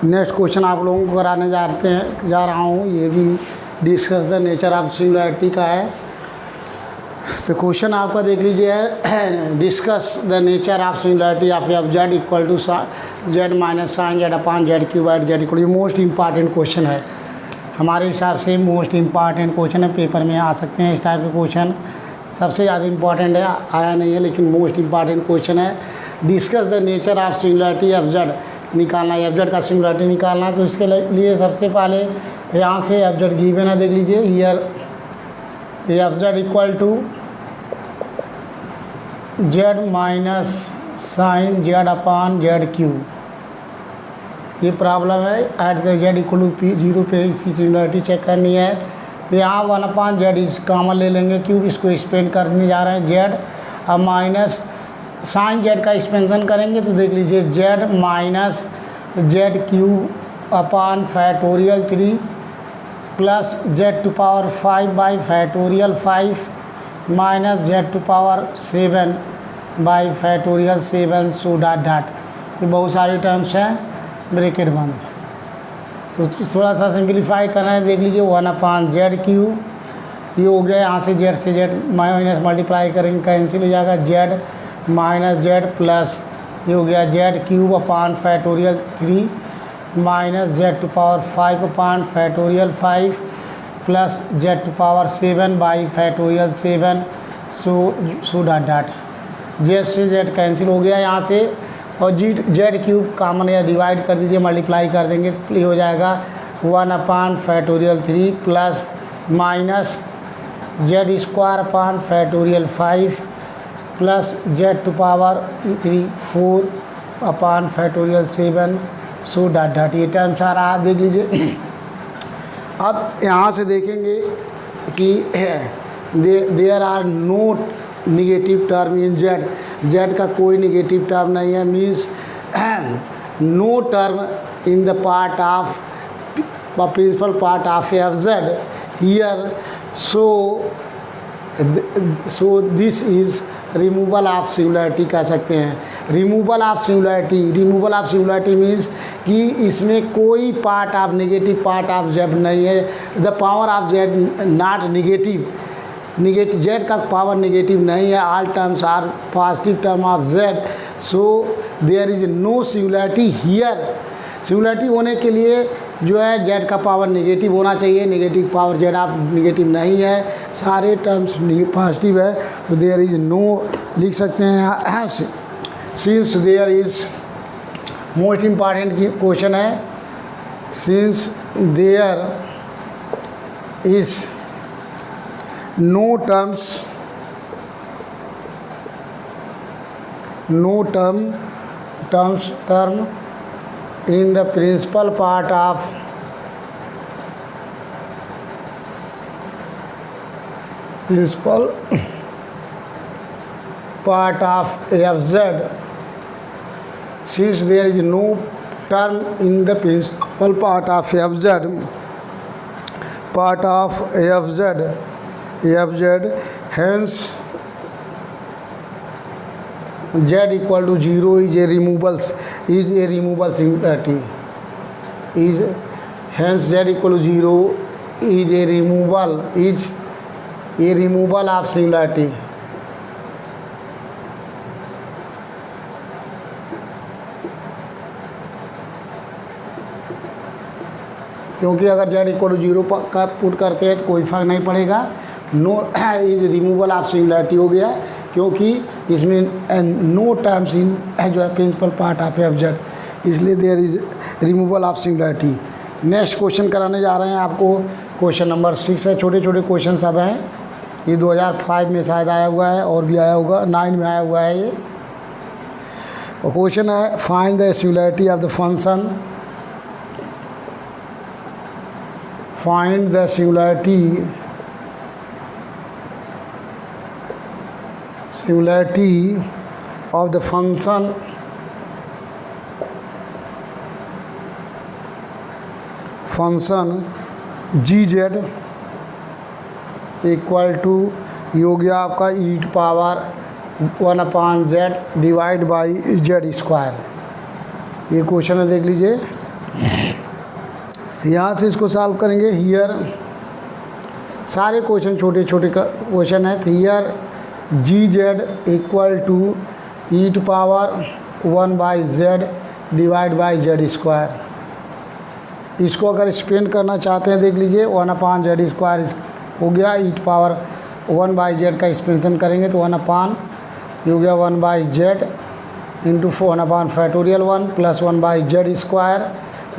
Next question आप लोगों को कराने जा रहा हूँ, ये भी discuss the nature of singularity का है। तो क्वेश्चन आपका देख लीजिए है, discuss the nature of singularity of F Z equal to Z minus sine Z upon Z cube by Z equal. ये मोस्ट इंपॉर्टेंट क्वेश्चन है हमारे हिसाब से, मोस्ट इंपॉर्टेंट क्वेश्चन है, पेपर में आ सकते हैं इस टाइप के क्वेश्चन। सबसे ज़्यादा इंपॉर्टेंट है, आया नहीं है लेकिन मोस्ट इंपॉर्टेंट क्वेश्चन है। Discuss the nature of singularity F Z निकालना है, एफ जेड का सिंगुलैरिटी निकालना है। तो इसके लिए सबसे पहले यहाँ से एफ जेड गिवन है, देख लीजिए here F Z equal to Z minus sine Z upon Z cube. ये प्रॉब्लम है, at the Z equal to zero पे इसकी सिंगुलैरिटी चेक करनी है। तो यहाँ 1 अपॉन जेड इस कॉमन ले लेंगे, क्यूब इसको एक्सपेंड करने जा रहे हैं जेड। अब माइनस साइन जेड का एक्सपेंशन करेंगे तो देख लीजिए Z minus Z cube upon factorial 3 plus Z to power 5 by factorial 5 minus Z to power 7 by factorial 7 so dot dot. ये बहुत सारे टर्म्स हैं, ब्रैकेट बंद। तो थोड़ा सा सिंप्लीफाई करना है, देख लीजिए 1 अपॉन जेड क्यूब, ये हो गया, यहाँ से जेड माइनस मल्टीप्लाई करेंगे कैंसिल हो जाएगा, जेड माइनस जेड प्लस ये हो गया Z cube upon factorial 3 minus Z to power 5 upon factorial 5 plus Z to power 7 by factorial 7 so dot dot. Z से जेड कैंसिल हो गया यहाँ से, और जेड क्यूब कॉमन या डिवाइड कर दीजिए, मल्टीप्लाई कर देंगे तो ये हो जाएगा 1 upon factorial 3 plus minus Z square upon factorial 5 plus Z to power 3 4 upon factorial 7 so dot dot. ये टर्म्स आ रहा है, देख लीजिए। अब यहाँ से देखेंगे कि there are no negative term in Z, Z का कोई निगेटिव टर्म नहीं है, means no term in the part of principal part of F Z here, so this is removal of singularity कह सकते हैं। रिमूवल ऑफ सिंगुलैरिटी मीन्स कि इसमें कोई part of negative part of Z नहीं है। The power of Z not negative, Z का power negative नहीं है, all terms are positive term of Z, so there is no singularity here. Singularity होने के लिए जो है जेड का पावर नेगेटिव होना चाहिए, negative power Z of negative नहीं है, सारे टर्म्स पॉजिटिव है, तो देयर इज नो लिख सकते हैं। Since there is most important question है, since there is no terms in the principal part of fz, since there is no term in the principal part of fz, hence z equal to 0 is a removable singularity, hence z equal to 0 is a removal of singularity। क्योंकि अगर z equal to 0 का put करते हैं तो कोई फर्क नहीं पड़ेगा, no is removal of singularity हो गया, क्योंकि इसमें नो टर्म्स इन जो है principal part of F Z, इसलिए there is removal of singularity. Next question कराने जा रहे हैं आपको, क्वेश्चन नंबर 6 है, छोटे छोटे क्वेश्चन सब हैं, ये 2005 में शायद आया हुआ है और भी आया होगा, 9 में आया हुआ है ये। और क्वेश्चन है find the singularity of the function, find the singularity of the function gz equal to ये हो गया आपका e to power 1 upon Z divide by Z square. ये क्वेश्चन है, देख लीजिए। यहाँ से इसको सॉल्व करेंगे। हियर सारे क्वेश्चन छोटे छोटे क्वेश्चन है। Here G Z equal to E to power 1/z divide by Z square. इसको अगर एक्सपेंड करना चाहते हैं, देख लीजिए 1/z स्क्वायर हो गया। ई टू पावर 1/z का एक्सपेंशन करेंगे तो 1 हो गया 1/z into 1/(1) plus 1/z square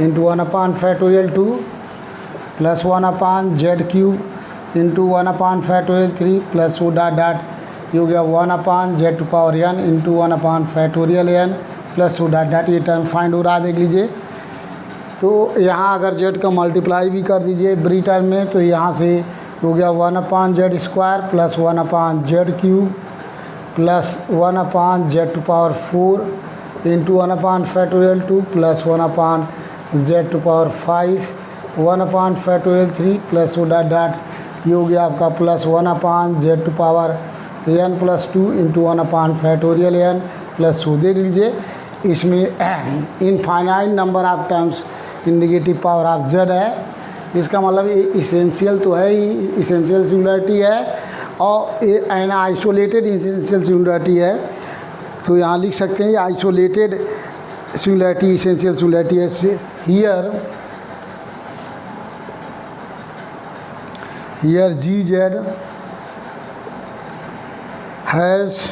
into 1/(2) plus 1/z³ into 1/(3) plus dot ये हो गया 1/z⁴n into 1/(n) plus dot. ये टर्म फाइंड हो रहा है, देख लीजिए। तो यहाँ अगर z का मल्टीप्लाई भी कर दीजिए बड़ी टर्म में, तो यहाँ से हो गया 1/z square plus 1/z³ plus 1/z⁴ into 1/(2) plus 1/z⁵ 1/(3) plus dot. ये हो गया आपका plus 1/z⁴n plus 2 into 1/(n) plus 2। देख लीजिए इसमें infinite number of terms in negative power of z है। इसका मतलब ये इसेंशियल तो है ही, इसेंशियल सिंगुलरिटी है, और ये एन आइसोलेटेड इसेंशियल सिंगुलरिटी है। तो यहाँ लिख सकते हैं ये आइसोलेटेड सिंगुलरिटी इसेंशियल सिंगुलरिटी है। Here G Z has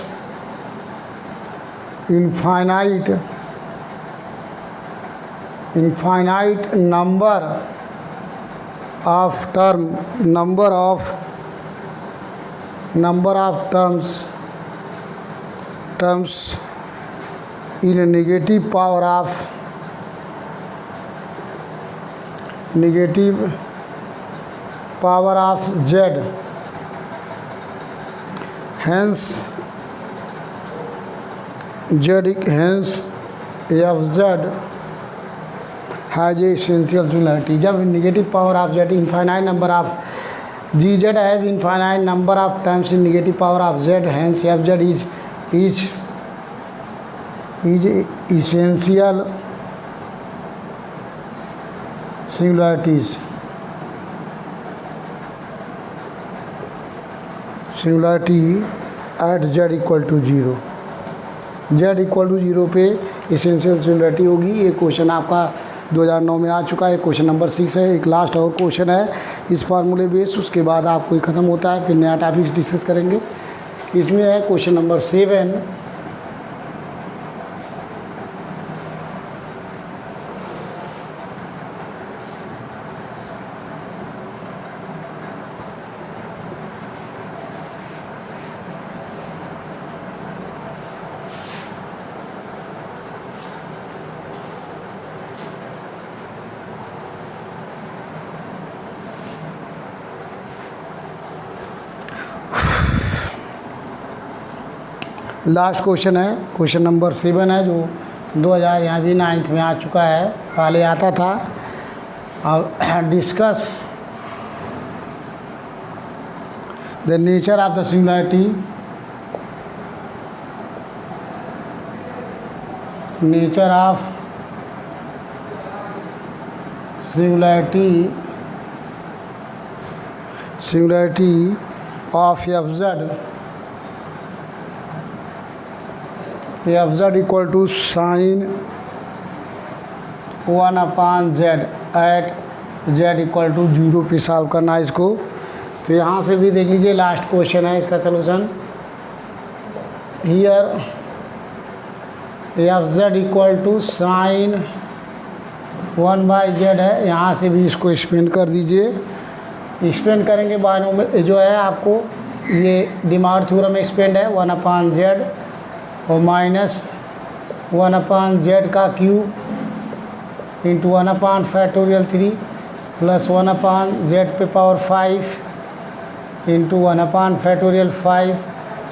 infinite number of terms in a negative power of z, hence fz has a essential similarity। जब negative power of z infinite number of G Z has infinite number of terms in negative power of z, hence fz is essential singularities at z equal to 0। z equal to 0 पे essential singularity होगी। ये question आपका 2009 में आ चुका है। Question number 6 है। एक last और क्वेश्चन है इस फार्मूले बेस, उसके बाद आपको ये ख़त्म होता है, फिर नया टॉपिक डिस्कस करेंगे। इसमें है क्वेश्चन नंबर 7। लास्ट क्वेश्चन है, क्वेश्चन नंबर 7 है, जो 2000 यहाँ भी 9th में आ चुका है, पहले आता था। अब discuss the nature of the singularity, nature of singularity of fz equal to sine 1/z at z equal to 0 पे सॉल्व करना है इसको। तो यहाँ से भी देख लीजिए, लास्ट क्वेश्चन है इसका solution. Here fz equal to sine 1/z है। यहाँ से भी इसको एक्सपेंड कर दीजिए। एक्सपेंड करेंगे बाद में जो है आपको ये डिमॉर्गन थ्योरम में एक्सपेंड है 1/z और माइनस 1/z का cube into 1/(3) plus 1/z⁵ into 1/(5)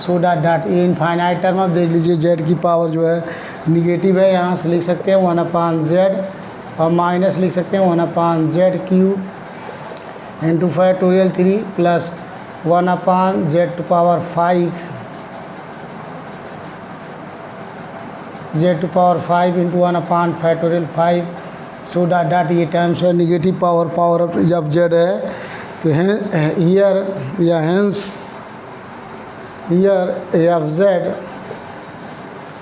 सो डॉट। ये इनफाइनाइट टर्म अब देख लीजिए, z की पावर जो है निगेटिव है, यहाँ से लिख सकते हैं 1/z और माइनस लिख सकते हैं 1/z³ into 3 plus 1/z⁵ Z to power 5 into 1/5 so dot ये टर्म्स है निगेटिव पावर ऑफ जब जेड है तो हियर या hence here F Z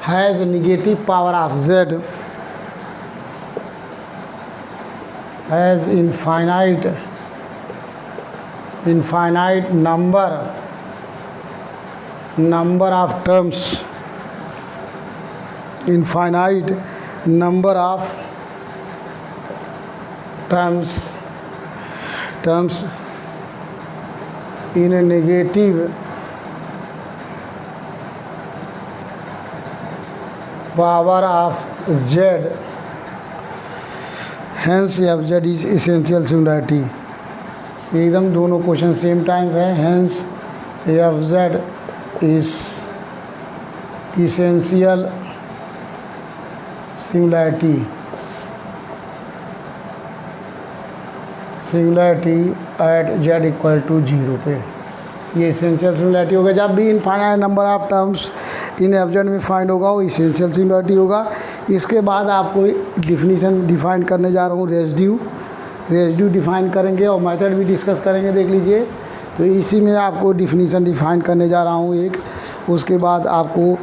has negative power of Z has infinite number of terms, infinite number of terms in a negative power of z, hence f z is essential singularity। एकदम दोनों question same time है। Hence F Z is essential singularity at Z equal to 0 पे ये essential singularity होगा। जब भी infinite number of terms in F Z में find होगा वो इसेंशियल सिंगुलैरिटी होगा। इसके बाद आपको डिफिनीशन डिफाइन करने जा रहा हूँ। रेजिड्यू डिफाइन करेंगे और मेथड भी डिस्कस करेंगे, देख लीजिए। तो इसी में आपको डिफिनीशन डिफाइन करने जा रहा हूँ एक। उसके बाद आपको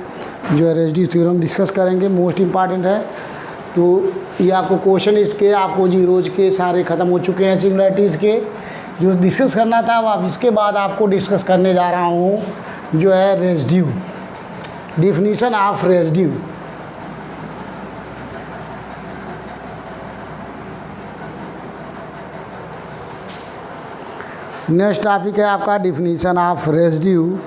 जो है रेजिड्यू थ्योरम डिस्कस करेंगे, मोस्ट इम्पॉर्टेंट है। तो ये आपको क्वेश्चन इसके आपको जीरोज के सारे ख़त्म हो चुके हैं सिंगुलैरिटीज़ के, जो डिस्कस करना था। अब इसके बाद आपको डिस्कस करने जा रहा हूँ जो है residue, definition of residue. Next topic है आपका definition of residue.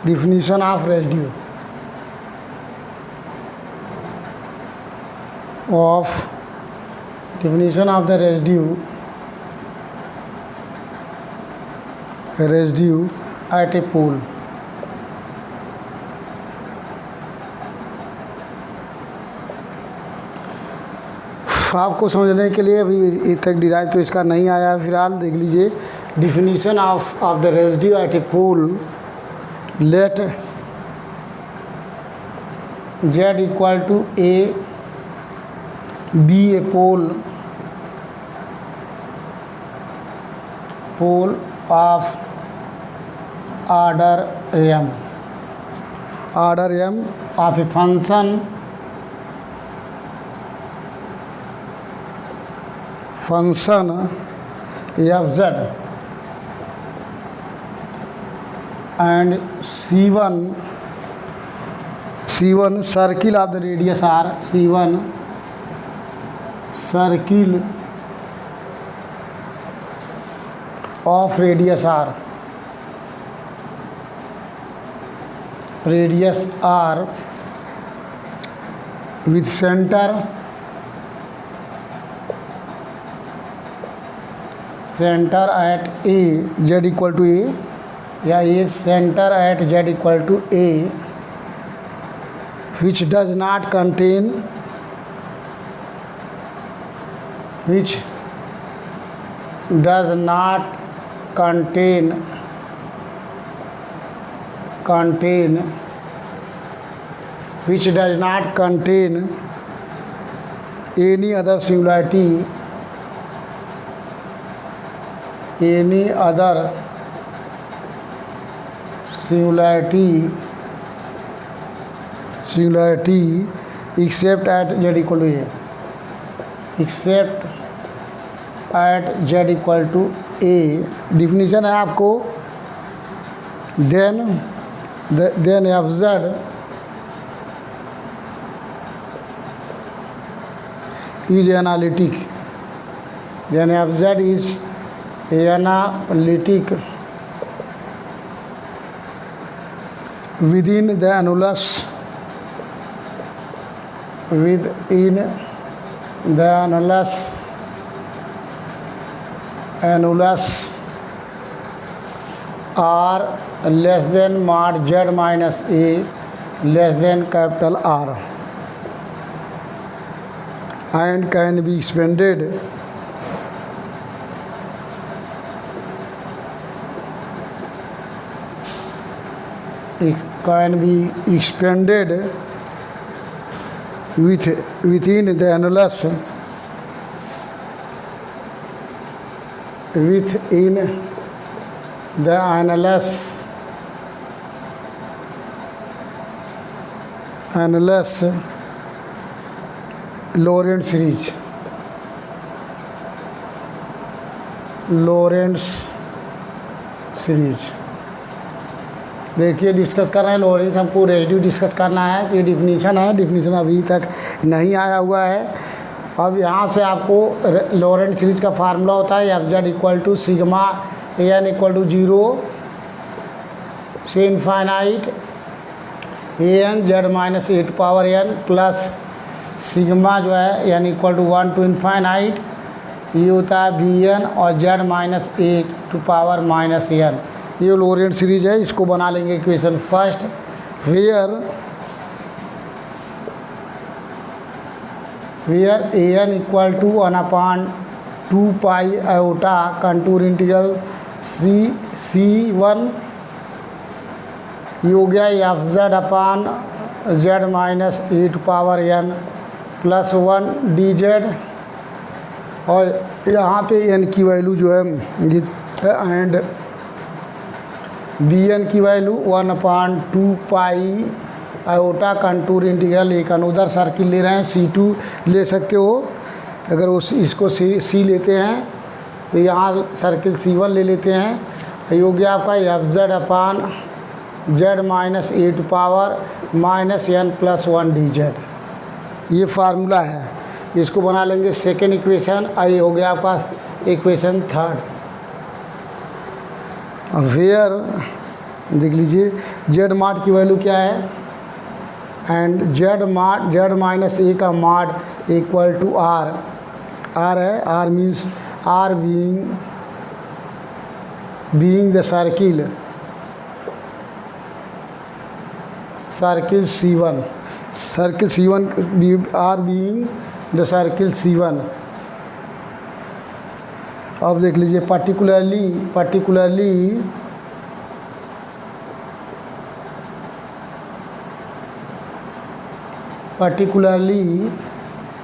Definition of residue definition of the residue at a pole। आपको समझने के लिए अभी तक डिराइव तो इसका नहीं आया है फिलहाल, देख लीजिए। Definition of the residue at a pole, let Z equal to A be a pole of order m of a function F Z and C1 circle of the radius R, C1 circle of radius R with center at A Z equal to A, या a center at Z equal to A which does not contain which does not contain any other singularity except at z equal to a, except at z equal to a। Definition है आपको, then F Z is analytic, then F Z is analytic within the annulus R less than mod z minus a less than capital R and can be expanded can be expanded within the annulus Lorentz series देखिए discuss कर रहे हैं लॉरेंट्ज, हमको residue discuss करना है। तो ये definition है, डिफिनीशन अभी तक नहीं आया हुआ है। अब यहाँ से आपको लॉरेंट्ज सीरीज का फार्मूला होता है F Z equal to sigma A N equal to 0 से infinite A N Z minus A to power N plus sigma जो है N equal to 1 to infinite ये होता है बी एन और Z minus A to power minus N. ये Laurent's series है, इसको बना लेंगे equation first where A N equal to 1/2 pi iota contour integral C1 ये हो गया F Z upon Z minus A to power N plus 1 D Z, और यहाँ पे एन की वैल्यू जो है एंड बी एन की value 1/2 pi iota contour integral एक अनुदर सर्किल ले रहे हैं C2 ले सकते हो। अगर वो इसको सी लेते हैं तो यहाँ सर्किल C1 ले लेते हैं। ये हो गया आपका F Z upon Z minus A to power minus N plus 1 D Z, ये फार्मूला है। इसको बना लेंगे सेकेंड इक्वेशन। ये हो गया आपका इक्वेशन थर्ड। वेयर देख लीजिए जेड माड की वैल्यू क्या है एंड जेड माइनस ए का माड इक्वल टू आर है। R means R being the circle C1 R being the circle C1। अब देख लीजिए पर्टिकुलरली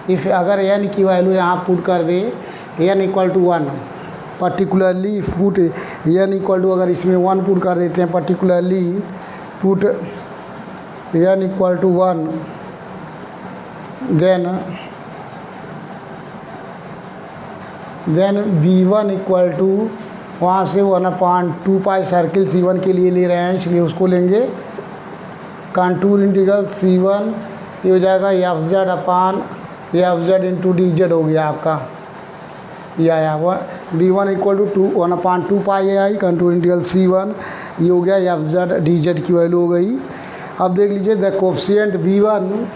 इफ़ अगर एन की वैल्यू यहाँ पुट कर दे N equal to 1, particularly if put N equal to अगर इसमें 1 पुट कर देते हैं, particularly put N equal to 1 then B1 equal to वहाँ से 1/2 पाई सर्किल C1 के लिए ले रहे हैं इसलिए उसको लेंगे कंटूर इंटीग्रल C1 ये हो जाएगा F Z upon F Z into D Z हो गया आपका। ये आया B1 equal to 1/2 pi I contour integral C1 ये हो गया एफ जेड डी जेड की वैल्यू हो गई। अब देख लीजिए the coefficient B1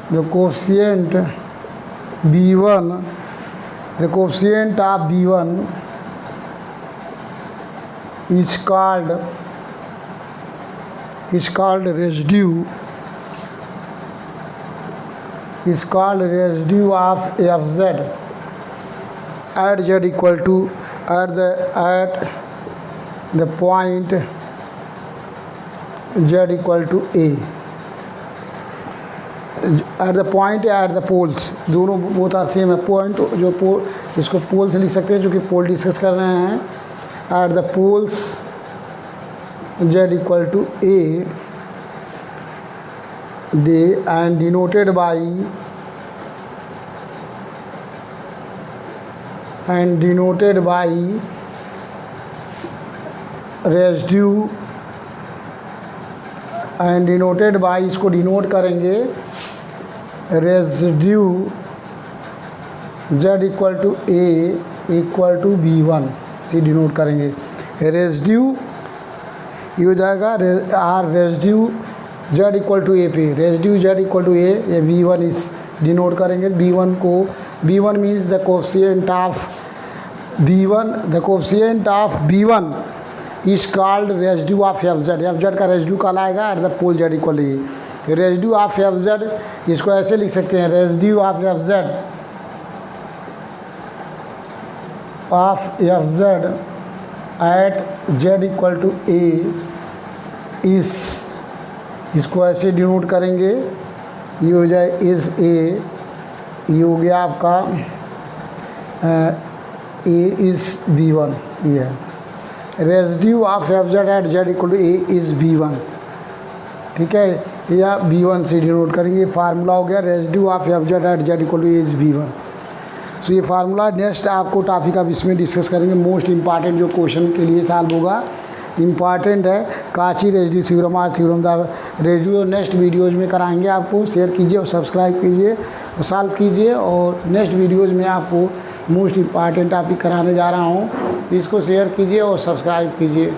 the coefficient of B1 is called residue of Fz at z equal to at the point z equal to A at the point या eight the poles, दोनों बहुत are same है। Point जो इसको पोल से लिख सकते हैं जो कि पोल डिस्कस कर रहे हैं। At the poles Z equal to A डे and denoted by residue and denoted by इसको डिनोट करेंगे residue z equal to A equal to B1 से डिनोट करेंगे। रेसिड्यू ये हो जाएगा or residue z equal to A पे, residue z equal to A, ये B1 इस डिनोट करेंगे। B1 means the coefficient of B1 is called residue of F का रेसिड्यू कहलाएगा at the pole Z equal A. Residue of F Z इसको ऐसे लिख सकते हैं residue of F Z of F Z at Z equal to A इस, इसको ऐसे डिनोट करेंगे, ये हो जाए इज़ ए, ये हो गया आपका ए इज़ बी वन, ये है residue of F Z at Z equal to A is B one, ठीक है, या बी वन से डिनोट करेंगे। फार्मूला हो गया residue of F Z at Z equal to A is B one. So ये फार्मूला नेक्स्ट आपको topic अब इसमें डिस्कस करेंगे। मोस्ट इंपॉर्टेंट जो क्वेश्चन के लिए सॉल्व होगा, इम्पॉर्टेंट है काची रेजिड्यू थ्योरम और theorem the residue. Next videos में कराएंगे आपको, शेयर कीजिए और सब्सक्राइब कीजिए और सॉल्व कीजिए, और नेक्स्ट वीडियोज़ में आपको मोस्ट इंपॉर्टेंट टॉपिक कराने जा रहा हूँ, इसको शेयर कीजिए और सब्सक्राइब कीजिए।